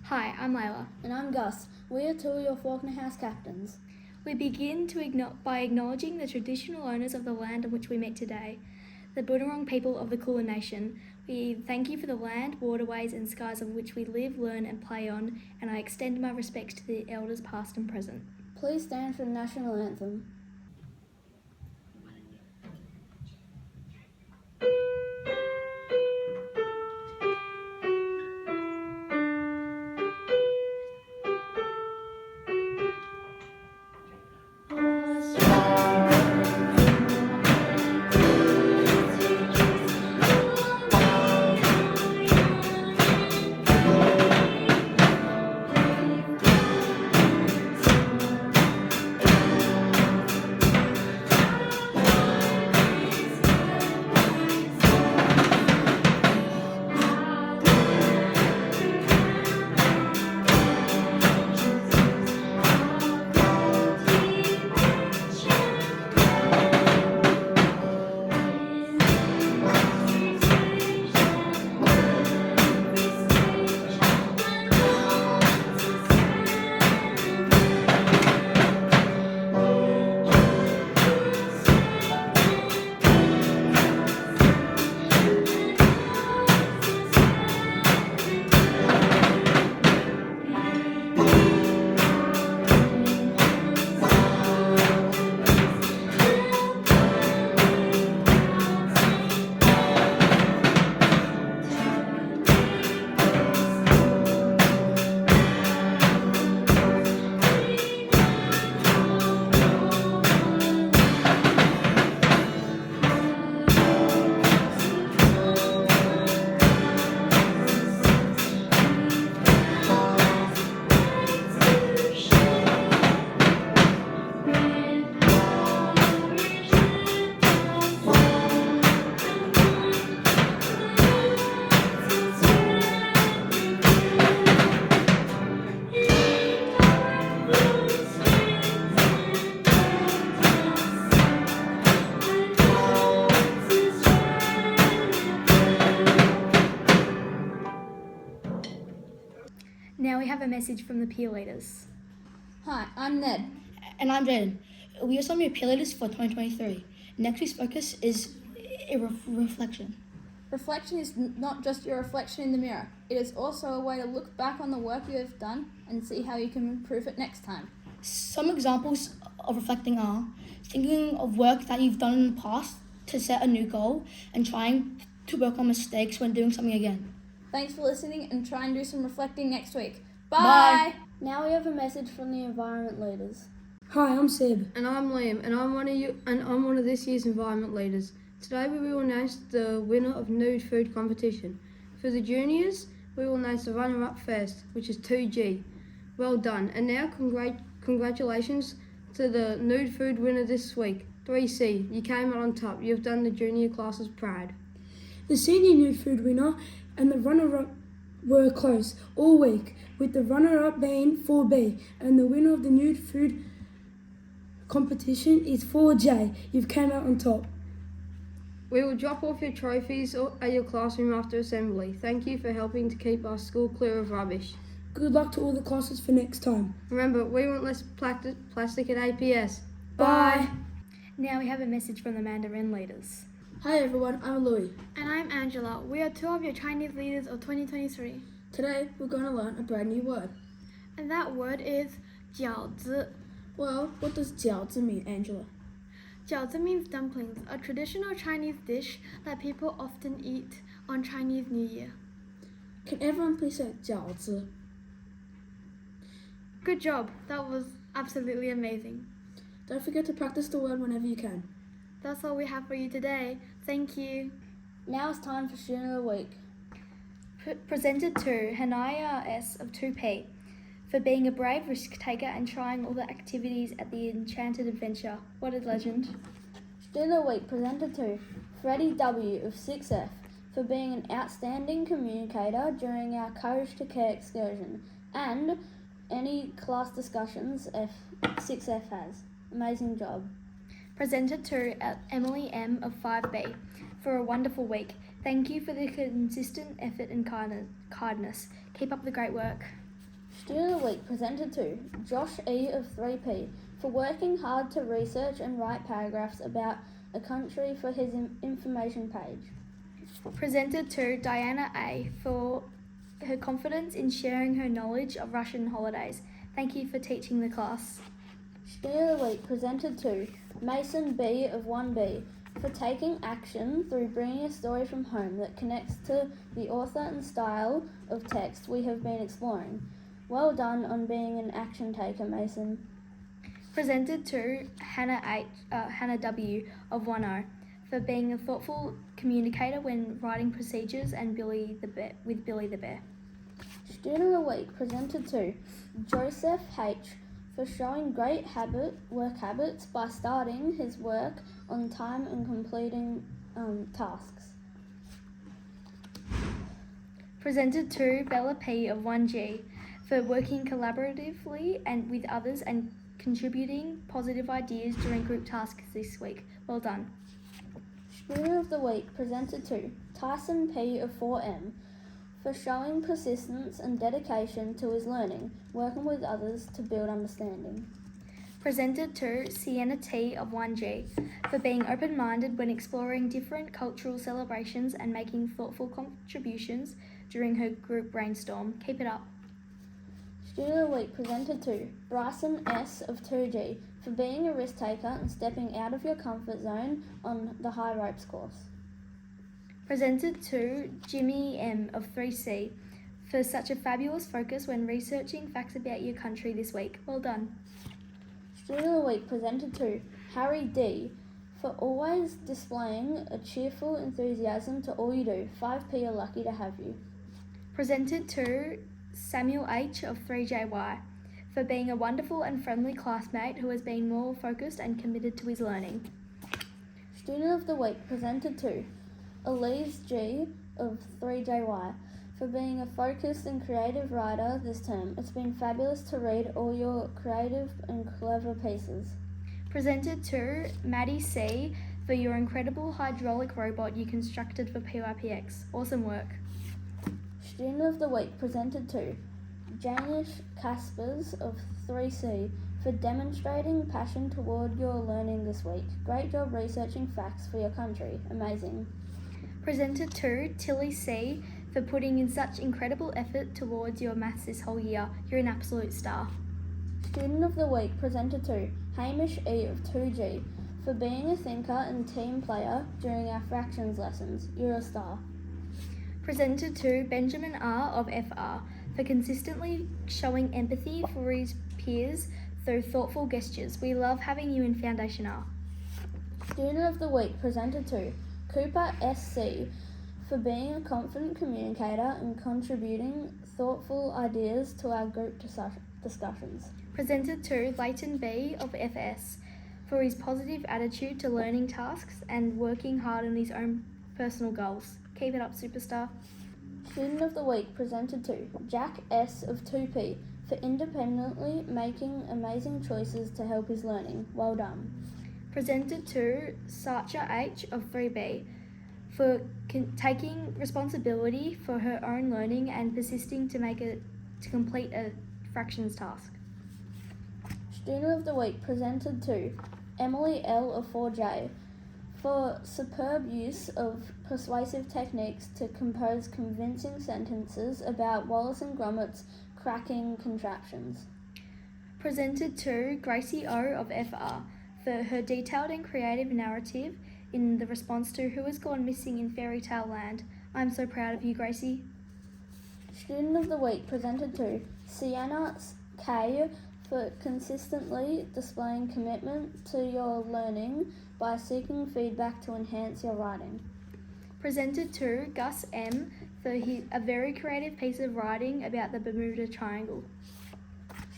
Hi, I'm Layla. And I'm Gus. We are two of your Faulkner House captains. We begin by acknowledging the traditional owners of the land on which we meet today, the Bunurong people of the Kulin Nation. We thank you for the land, waterways and skies on which we live, learn and play on, and I extend my respects to the elders past and present. Please stand for the national anthem. Now we have a message from the peer leaders. Hi, I'm Ned. And I'm Jaden. We are some of your peer leaders for 2023. Next week's focus is a reflection. Reflection is not just your reflection in the mirror. It is also a way to look back on the work you have done and see how you can improve it next time. Some examples of reflecting are thinking of work that you've done in the past to set a new goal and trying to work on mistakes when doing something again. Thanks for listening and try and do some reflecting next week. Bye. Now we have a message from the environment leaders. Hi, I'm Seb. And I'm Liam, and I'm one of this year's environment leaders. Today we will announce the winner of nude food competition. For the juniors, we will announce the runner-up first, which is 2G. Well done. And now congratulations to the nude food winner this week, 3C. You came out on top. You've done the junior classes proud. The senior nude food winner and the runner-up were close all week, with the runner-up being 4B, and the winner of the nude food competition is 4J. You've came out on top. We will drop off your trophies at your classroom after assembly. Thank you for helping to keep our school clear of rubbish. Good luck to all the classes for next time. Remember, we want less plastic at APS. Bye. Now we have a message from the Mandarin leaders. Hi everyone, I'm Louis. And I'm Angela. We are two of your Chinese leaders of 2023. Today we're going to learn a brand new word. And that word is 饺子. Well, what does 饺子 mean, Angela? 饺子 means dumplings, a traditional Chinese dish that people often eat on Chinese New Year. Can everyone please say 饺子? Good job. That was absolutely amazing. Don't forget to practice the word whenever you can. That's all we have for you today. Thank you. Now it's time for Student of the Week. Presented to Hanaya S of 2P for being a brave risk taker and trying all the activities at the Enchanted Adventure. What a legend. Student of the Week presented to Freddie W of 6F for being an outstanding communicator during our Courage to Care excursion and any class discussions 6F has. Amazing job. Presented to Emily M of 5B for a wonderful week. Thank you for the consistent effort and kindness. Keep up the great work. Student of the Week presented to Josh E. of 3P for working hard to research and write paragraphs about a country for his information page. Presented to Diana A. for her confidence in sharing her knowledge of Russian holidays. Thank you for teaching the class. Student of the Week presented to Mason B. of 1B for taking action through bringing a story from home that connects to the author and style of text we have been exploring. Well done on being an action taker, Mason. Presented to Hannah W. of 10 for being a thoughtful communicator when writing procedures and with Billy the Bear. Student of the Week presented to Joseph H. for showing great work habits by starting his work on time and completing tasks. Presented to Bella P. of 1G for working collaboratively and with others and contributing positive ideas during group tasks this week. Well done. Student of the Week presented to Tyson P. of 4M for showing persistence and dedication to his learning, working with others to build understanding. Presented to Sienna T. of 1G for being open-minded when exploring different cultural celebrations and making thoughtful contributions during her group brainstorm. Keep it up. Student of the Week presented to Bryson S. of 2G for being a risk taker and stepping out of your comfort zone on the high ropes course. Presented to Jimmy M. of 3C for such a fabulous focus when researching facts about your country this week. Well done. Student of the Week presented to Harry D. for always displaying a cheerful enthusiasm to all you do. 5P are lucky to have you. Presented to Samuel H. of 3JY for being a wonderful and friendly classmate who has been more focused and committed to his learning. Student of the Week presented to Elise G. of 3JY for being a focused and creative writer this term. It's been fabulous to read all your creative and clever pieces. Presented to Maddie C. for your incredible hydraulic robot you constructed for PYPX. Awesome work. Student of the Week presented to Janish Caspers of 3C for demonstrating passion toward your learning this week. Great job researching facts for your country. Amazing. Presented to Tilly C. for putting in such incredible effort towards your maths this whole year. You're an absolute star. Student of the Week presented to Hamish E. of 2G for being a thinker and team player during our fractions lessons. You're a star. Presented to Benjamin R. of FR for consistently showing empathy for his peers through thoughtful gestures. We love having you in Foundation R. Student of the Week presented to Cooper SC for being a confident communicator and contributing thoughtful ideas to our group discussions. Presented to Leighton B. of FS for his positive attitude to learning tasks and working hard on his own personal goals. Keep it up, superstar. Student of the Week presented to Jack S. of 2P for independently making amazing choices to help his learning. Well done. Presented to Sacha H. of 3B for taking responsibility for her own learning and persisting to complete a fractions task. Student of the Week presented to Emily L. of 4J for superb use of persuasive techniques to compose convincing sentences about Wallace and Gromit's cracking contraptions. Presented to Gracie O. of FR for her detailed and creative narrative in the response to Who Has Gone Missing in Fairy Tale Land. I'm so proud of you, Gracie. Student of the Week presented to Sienna K. for consistently displaying commitment to your learning by seeking feedback to enhance your writing. Presented to Gus M. for a very creative piece of writing about the Bermuda Triangle.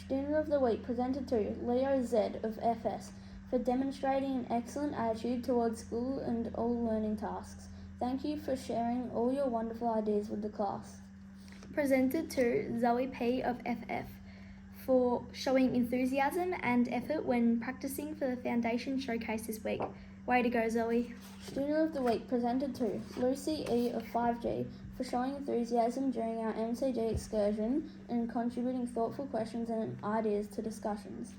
Student of the Week presented to Leo Z. of FS for demonstrating an excellent attitude towards school and all learning tasks. Thank you for sharing all your wonderful ideas with the class. Presented to Zoe P. of FF for showing enthusiasm and effort when practicing for the Foundation Showcase this week. Way to go, Zoe. Student of the Week presented to Lucy E. of 5G for showing enthusiasm during our MCG excursion and contributing thoughtful questions and ideas to discussions.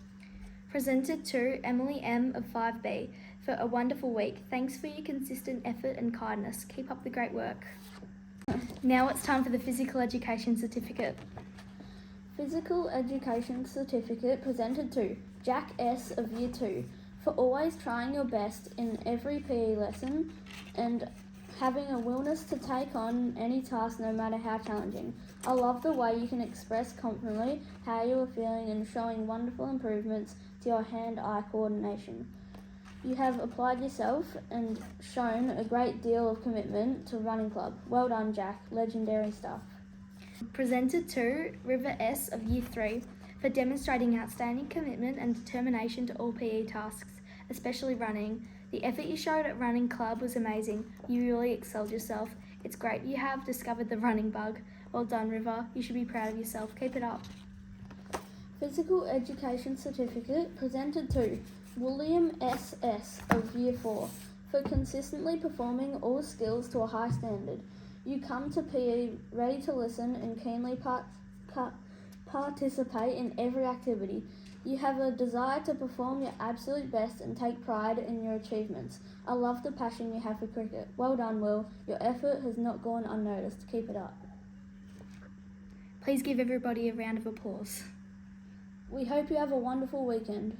Presented to Emily M of 5B for a wonderful week. Thanks for your consistent effort and kindness. Keep up the great work. Now it's time for the Physical Education Certificate. Physical Education Certificate presented to Jack S of Year 2 for always trying your best in every PE lesson and having a willingness to take on any task no matter how challenging. I love the way you can express confidently how you are feeling and showing wonderful improvements to your hand-eye coordination. You have applied yourself and shown a great deal of commitment to running club. Well done, Jack. Legendary stuff. Presented to River S of Year 3 for demonstrating outstanding commitment and determination to all PE tasks, especially running. The effort you showed at running club was amazing. You really excelled yourself. It's great you have discovered the running bug. Well done, River. You should be proud of yourself. Keep it up. Physical Education Certificate presented to William S.S. of Year 4 for consistently performing all skills to a high standard. You come to PE ready to listen and keenly participate in every activity. You have a desire to perform your absolute best and take pride in your achievements. I love the passion you have for cricket. Well done, Will. Your effort has not gone unnoticed. Keep it up. Please give everybody a round of applause. We hope you have a wonderful weekend.